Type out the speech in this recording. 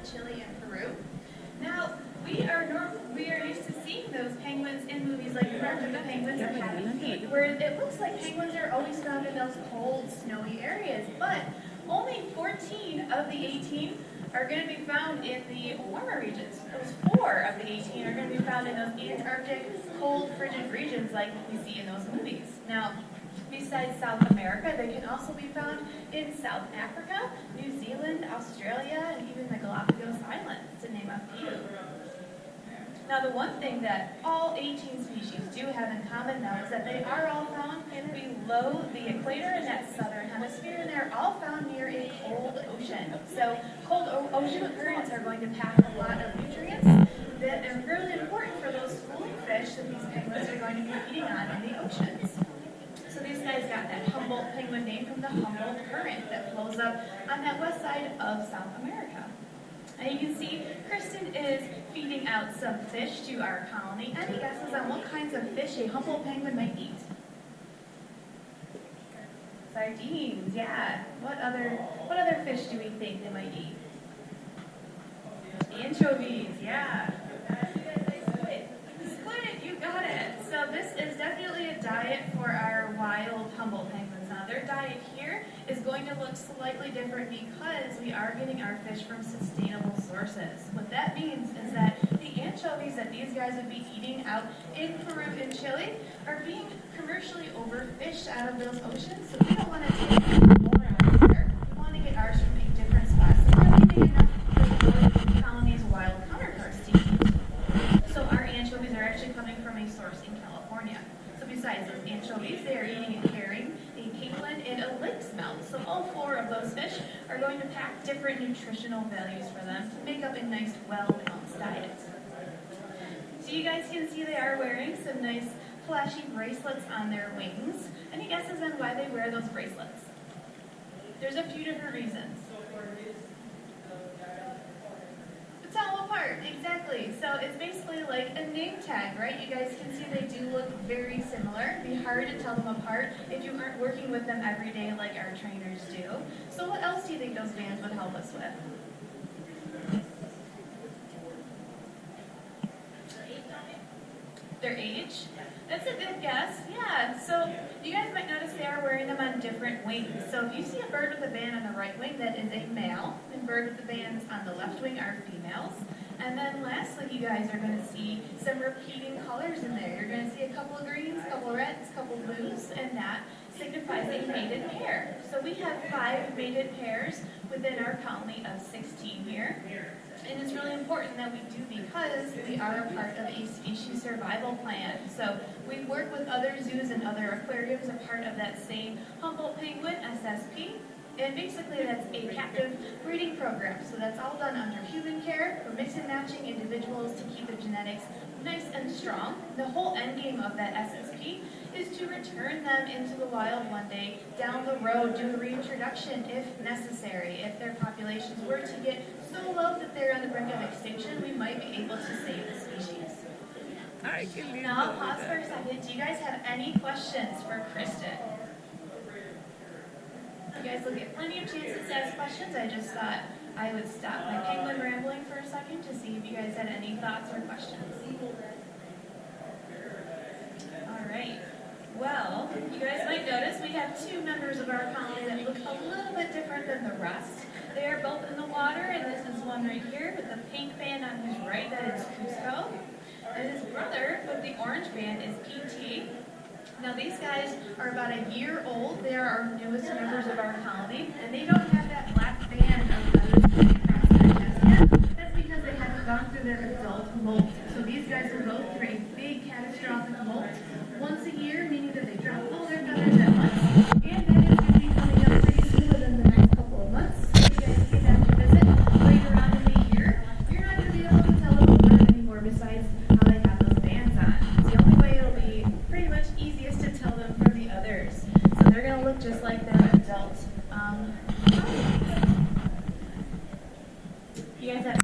Chile and Peru. Now, we are used to seeing those penguins in movies like Remember the Penguins or Happy Feet, where it looks like penguins are always found in those cold, snowy areas, but only 14 of the 18 are going to be found in the warmer regions. Those 4 of the 18 are going to be found in those Antarctic, cold, frigid regions like we see in those movies. Now, besides South America, they can also be found in South Africa, New Zealand, Australia, and even the Galapagos Islands, to name a few. Now, the one thing that all 18 species do have in common, though, is that they are all found below the equator in that southern hemisphere, and they're all found near a cold ocean. So, cold ocean currents are going to pack a lot of nutrients that are really important for those schooling fish that these penguins are going to be feeding on in the oceans. So these guys got that Humboldt penguin name from the Humboldt Current that flows up on that west side of South America. And you can see Kristen is feeding out some fish to our colony. Any guesses on what kinds of fish a Humboldt penguin might eat? Sardines, yeah. What other fish do we think they might eat? Anchovies, yeah. Squid, you got it. So this is definitely a diet for our wild Humboldt penguins. Now their diet here is going to look slightly different because we are getting our fish from sustainable sources. What that means is that the anchovies that these guys would be eating out in Peru and Chile are being commercially overfished out of those oceans, so we don't want to take more out of there. We want to get ours from a different spot. So we're leaving enough for the colony's wild counterparts to eat. So our anchovies are actually coming from a source in California. So besides those anchovies, they are eating and carrying a capelin and a lake smelt. So all 4 of those fish are going to pack different nutritional values for them to make up a nice, well-balanced diet. So you guys can see they are wearing some nice flashy bracelets on their wings. Any guesses on why they wear those bracelets? There's a few different reasons. To tell them apart, exactly. So it's basically like a name tag, right? You guys can see they do look very similar. It'd be hard to tell them apart if you aren't working with them every day like our trainers do. So what else do you think those bands would help us with? Their age? That's a good guess. Yeah. So you guys might notice they are wearing them on different wings. So if you see a bird with a band on the right wing, that is a male, and bird with the bands on the left wing are females. And then lastly, you guys are going to see some repeating colors in there. You're going to see a couple of greens, a couple of reds, a couple of blues, and that signifies a mated pair. So we have 5 mated pairs within our colony of 16 here. And it's really important that we do because we are a part of a species survival plan. So we work with other zoos and other aquariums, a part of that same Humboldt Penguin SSP. And basically that's a captive breeding program. So that's all done under human care. We're mixing and matching individuals to keep the genetics nice and strong. The whole end game of that SSP is to return them into the wild one day, down the road, do a reintroduction if necessary. If their populations were to get so low that they're on the brink of extinction, we might be able to save the species. Now I'll pause for a second. Do you guys have any questions for Kristen? You guys will get plenty of chances to ask questions. I just thought I would stop my penguin rambling for a second to see if you guys had any thoughts or questions. All right. Well, you guys might notice we have 2 members of our colony that look a little bit different than the rest. They are both in the water, and this is one right here with the pink band on his right, that is Cusco. And his brother with the orange band is PT. Now these guys are about a year old. They are our newest members of our colony, and they don't have that black band of feathers coming across their chest yet. That's because they haven't gone through their adult molt. So these guys will go through a big catastrophic molt once a year, meaning that they drop all their feathers at once. And that is going to be coming up pretty soon within the next couple of months. So if you guys get them to visit later on in the year, you're not going to be able to tell them apart anymore besides how they have those bands on. It's the only way it'll be pretty much easiest to tell them from the others. So they're going to look just like their adult. You guys have